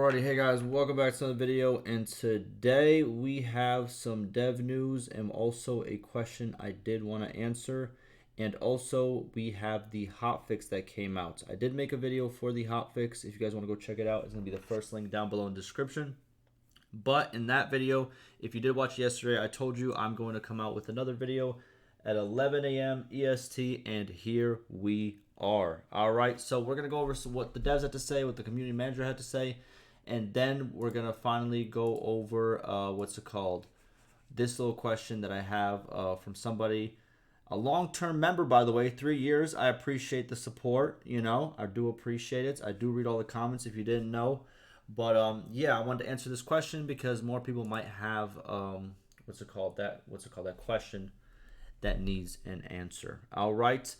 Alrighty, hey guys, welcome back to another video, and today we have some dev news and also a question I did want to answer, and also we have the hotfix that came out. I did make a video for the hotfix. If you guys want to go check it out, it's going to be the first link down below in the description. But in that video, if you did watch yesterday, I told you I'm going to come out with another video at 11 a.m. EST, and here we are. All right, so we're going to go over what the devs had to say, what the community manager had to say, and then we're going to finally go over, this little question that I have from somebody, a long-term member, by the way, 3 years. I appreciate the support, I do appreciate it. I do read all the comments if you didn't know. But yeah, I wanted to answer this question because more people might have that question that needs an answer. All right,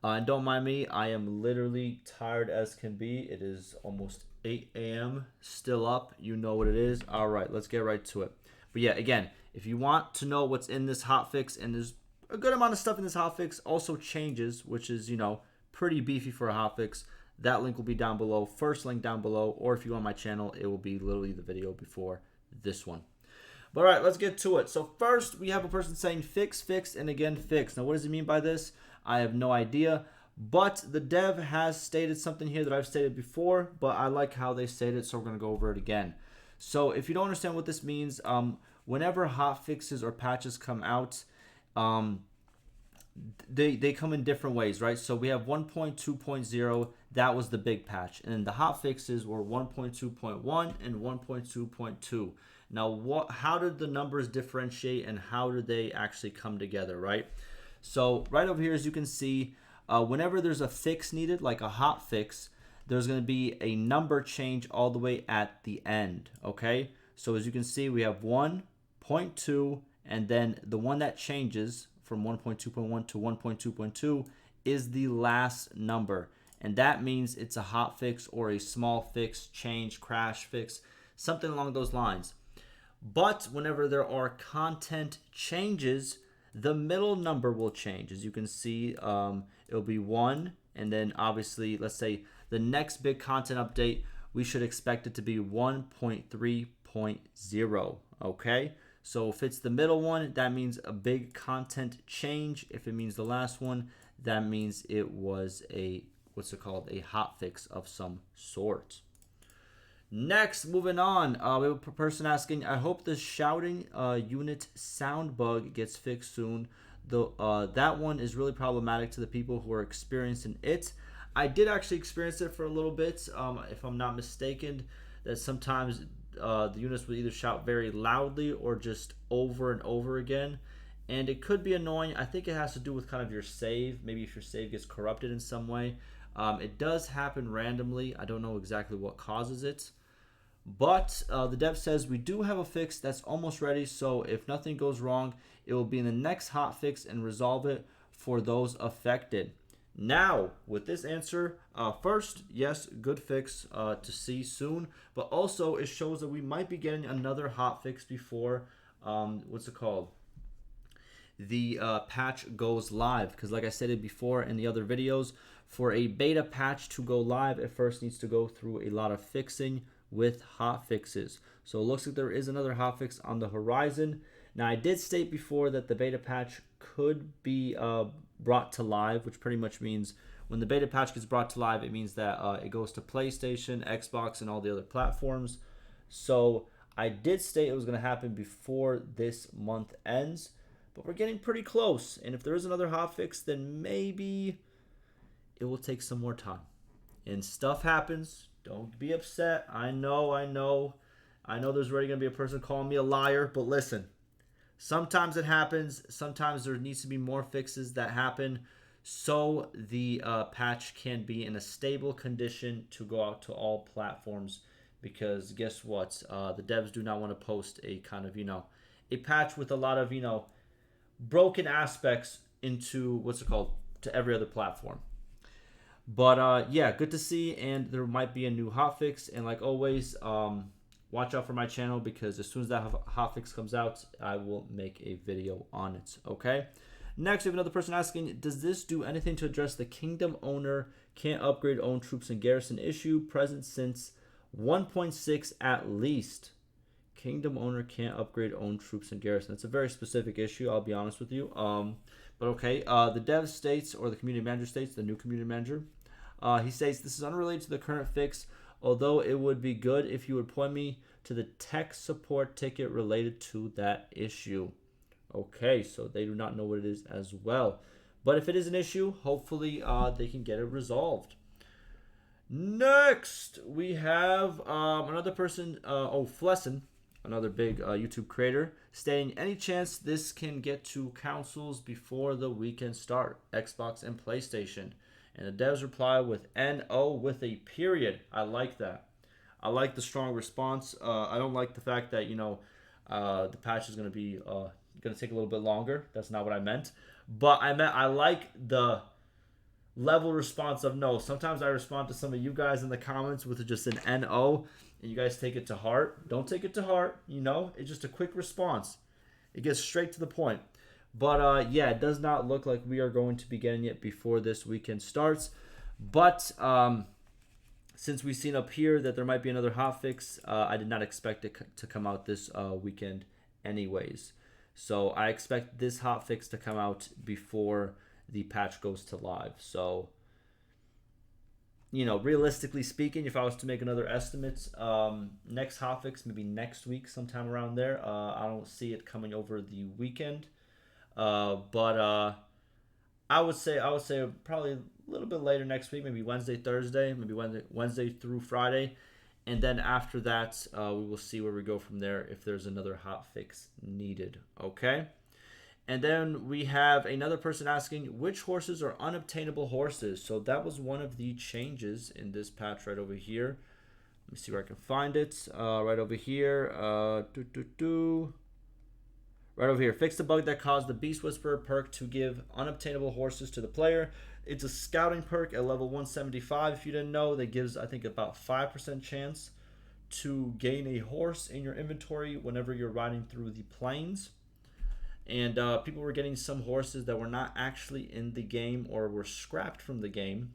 and don't mind me, I am literally tired as can be. It is almost 8 a.m. still up. You know what it is. All right, let's get right to it. But yeah, again, if you want to know what's in this hotfix, and there's a good amount of stuff in this hotfix, also changes, which is pretty beefy for a hotfix. That link will be down below, first link down below, or if you go on my channel, it will be literally the video before this one. But all right, let's get to it. So first, we have a person saying fix, fixed, and again fix. Now, what does he mean by this? I have no idea, but the dev has stated something here that I've stated before, but I like how they stated it, so we're going to go over it again. So if you don't understand what this means, whenever hotfixes or patches come out, they come in different ways, right? So we have 1.2.0, that was the big patch, and then the hotfixes were 1.2.1 and 1.2.2. Now, how did the numbers differentiate, and how did they actually come together, right? So right over here, as you can see, whenever there's a fix needed, like a hotfix, there's going to be a number change all the way at the end, okay? So as you can see, we have 1.2, and then the one that changes from 1.2.1 to 1.2.2 is the last number. And that means it's a hotfix or a small fix, change, crash fix, something along those lines. But whenever there are content changes, the middle number will change. As you can see, it'll be 1, and then obviously, let's say the next big content update, we should expect it to be 1.3.0, okay? So if it's the middle one, that means a big content change. If it means the last one, that means it was a hotfix of some sort. Next, moving on, we have a person asking, I hope the shouting unit sound bug gets fixed soon. That one is really problematic to the people who are experiencing it. I did actually experience it for a little bit, if I'm not mistaken, that sometimes the units will either shout very loudly or just over and over again, and it could be annoying. I think it has to do with kind of your save, maybe if your save gets corrupted in some way. It does happen randomly. I don't know exactly what causes it, but the dev says we do have a fix that's almost ready, so if nothing goes wrong, it will be in the next hotfix and resolve it for those affected. Now, with this answer, first, yes, good fix to see soon, but also it shows that we might be getting another hotfix before, the patch goes live. Because like I said before in the other videos, for a beta patch to go live, it first needs to go through a lot of fixing with hotfixes. So it looks like there is another hotfix on the horizon. Now, I did state before that the beta patch could be brought to live, which pretty much means when the beta patch gets brought to live, it means that it goes to PlayStation, Xbox, and all the other platforms. So I did state it was going to happen before this month ends, but we're getting pretty close. And if there is another hotfix, then maybe it will take some more time. And stuff happens. Don't be upset. I know there's already going to be a person calling me a liar, but listen. Sometimes it happens. Sometimes there needs to be more fixes that happen so the patch can be in a stable condition to go out to all platforms. Because guess what? The devs do not want to post a kind of, a patch with a lot of, broken aspects into to every other platform. But yeah, good to see, and there might be a new hotfix. And like always, watch out for my channel, because as soon as that hotfix comes out, I will make a video on it, okay? Next, we have another person asking, does this do anything to address the kingdom owner can't upgrade own troops and garrison issue present since 1.6 at least. Kingdom owner can't upgrade own troops and garrison. That's a very specific issue, I'll be honest with you. But okay, the dev states, or the community manager states, the new community manager, he states, this is unrelated to the current fix, although it would be good if you would point me to the tech support ticket related to that issue. Okay, so they do not know what it is as well. But if it is an issue, hopefully they can get it resolved. Next, we have another person, Flesson, another big YouTube creator, stating, any chance this can get to consoles before the weekend start, Xbox and PlayStation? And the devs reply with NO with a period. I like that. I like the strong response. I don't like the fact that, the patch is going to be going to take a little bit longer. That's not what I meant. But I like the level response of no. Sometimes I respond to some of you guys in the comments with just an NO, and you guys take it to heart. Don't take it to heart. It's just a quick response. It gets straight to the point. But yeah, it does not look like we are going to be getting it before this weekend starts. But since we've seen up here that there might be another hotfix, I did not expect it to come out this weekend anyways. So I expect this hotfix to come out before the patch goes to live. So, realistically speaking, if I was to make another estimate, next hotfix, maybe next week, sometime around there. I don't see it coming over the weekend. But I would say probably a little bit later next week, maybe Wednesday, Thursday, maybe Wednesday through Friday. And then after that, we will see where we go from there if there's another hotfix needed. Okay? And then we have another person asking, which horses are unobtainable horses? So that was one of the changes in this patch right over here. Let me see where I can find it. Right over here. Right over here. Fix the bug that caused the Beast Whisperer perk to give unobtainable horses to the player. It's a scouting perk at level 175. If you didn't know, that gives, I think, about 5% chance to gain a horse in your inventory whenever you're riding through the plains. And people were getting some horses that were not actually in the game or were scrapped from the game.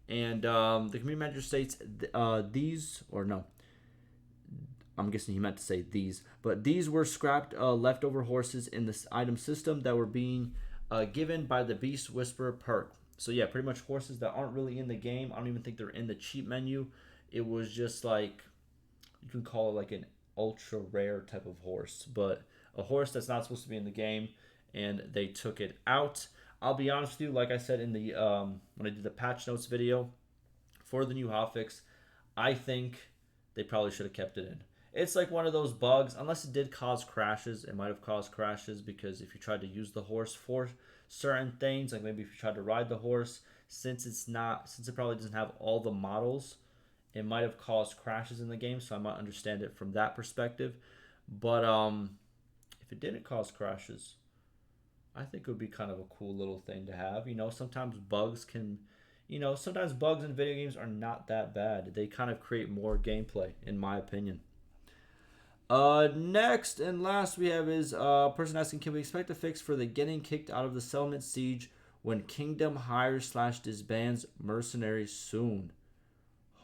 And the community manager states these, or no, I'm guessing he meant to say these, but these were scrapped leftover horses in this item system that were being given by the Beast Whisperer perk. So yeah, pretty much horses that aren't really in the game. I don't even think they're in the cheat menu. It was just like, you can call it like an ultra rare type of horse, but a horse that's not supposed to be in the game, and they took it out. I'll be honest with you, like I said in the when I did the patch notes video for the new hotfix, I think they probably should have kept it in. It's like one of those bugs, unless it did cause crashes. It might have caused crashes because if you tried to use the horse for certain things, like maybe if you tried to ride the horse, since it probably doesn't have all the models, it might have caused crashes in the game. So I might understand it from that perspective. But if it didn't cause crashes, I think it would be kind of a cool little thing to have. Sometimes bugs can, sometimes bugs in video games are not that bad. They kind of create more gameplay, in my opinion. Next and last we have is person asking, can we expect a fix for the getting kicked out of the settlement siege when Kingdom hires / disbands mercenaries soon?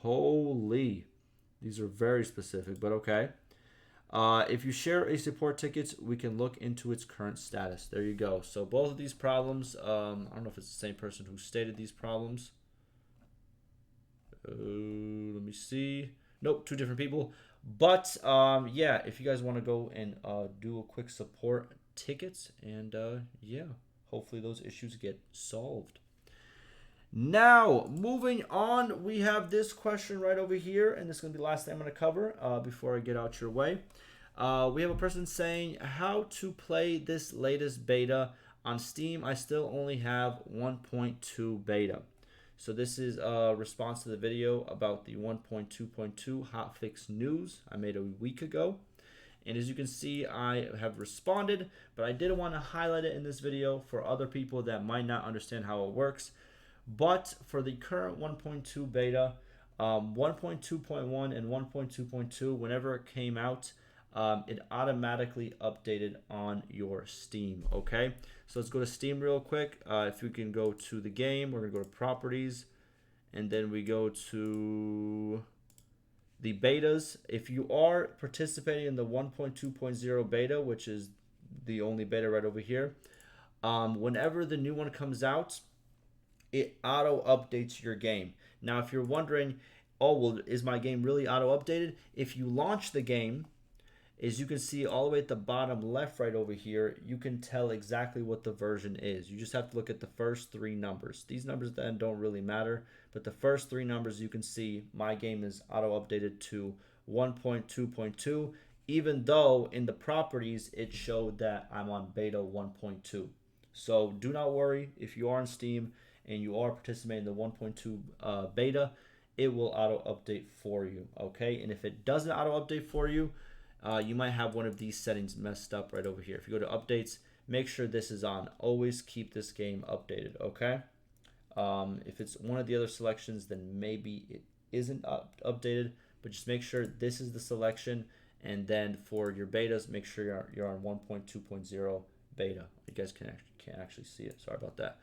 Holy, these are very specific, but okay. If you share a support ticket, we can look into its current status. There you go. So both of these problems, I don't know if it's the same person who stated these problems. Let me see. Nope, two different people. But yeah, if you guys want to go and do a quick support tickets, and yeah, hopefully those issues get solved. Now, moving on, we have this question right over here, and this is going to be the last thing I'm going to cover before I get out your way. We have a person saying, how to play this latest beta on Steam. I still only have 1.2 beta. So this is a response to the video about the 1.2.2 hotfix news I made a week ago. And as you can see, I have responded, but I didn't want to highlight it in this video for other people that might not understand how it works. But for the current 1.2 beta, 1.2.1 and 1.2.2, whenever it came out, it automatically updated on your Steam. Okay, so let's go to Steam real quick. If we can go to the game, we're gonna go to properties, and then we go to the betas. If you are participating in the 1.2.0 beta, which is the only beta right over here, whenever the new one comes out, it auto updates your game. Now, if you're wondering, oh, well, is my game really auto updated? If you launch the game, as you can see all the way at the bottom left right over here, you can tell exactly what the version is. You just have to look at the first three numbers. These numbers then don't really matter, but the first three numbers, you can see my game is auto updated to 1.2.2, even though in the properties it showed that I'm on beta 1.2. So do not worry if you are on Steam and you are participating in the 1.2 beta, it will auto update for you, okay? And if it doesn't auto update for you, you might have one of these settings messed up right over here. If you go to updates, make sure this is on. Always keep this game updated, okay? If it's one of the other selections, then maybe it isn't updated, but just make sure this is the selection. And then for your betas, make sure you're on 1.2.0 beta. You guys can't actually see it. Sorry about that.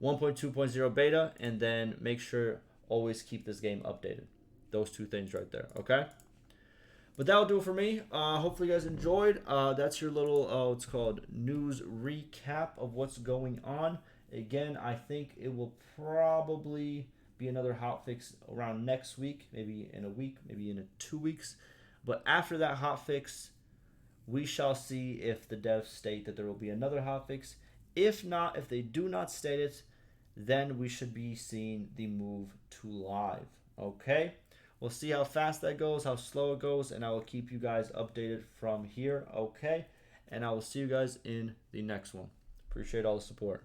1.2.0 beta, and then make sure always keep this game updated. Those two things right there, okay? But that'll do it for me. Hopefully you guys enjoyed. That's your little, what's called news recap of what's going on. Again, I think it will probably be another hotfix around next week, maybe in a week, maybe in 2 weeks. But after that hotfix, we shall see if the devs state that there will be another hotfix. If not, if they do not state it, then we should be seeing the move to live. Okay? We'll see how fast that goes, how slow it goes, and I will keep you guys updated from here. Okay? And I will see you guys in the next one. Appreciate all the support.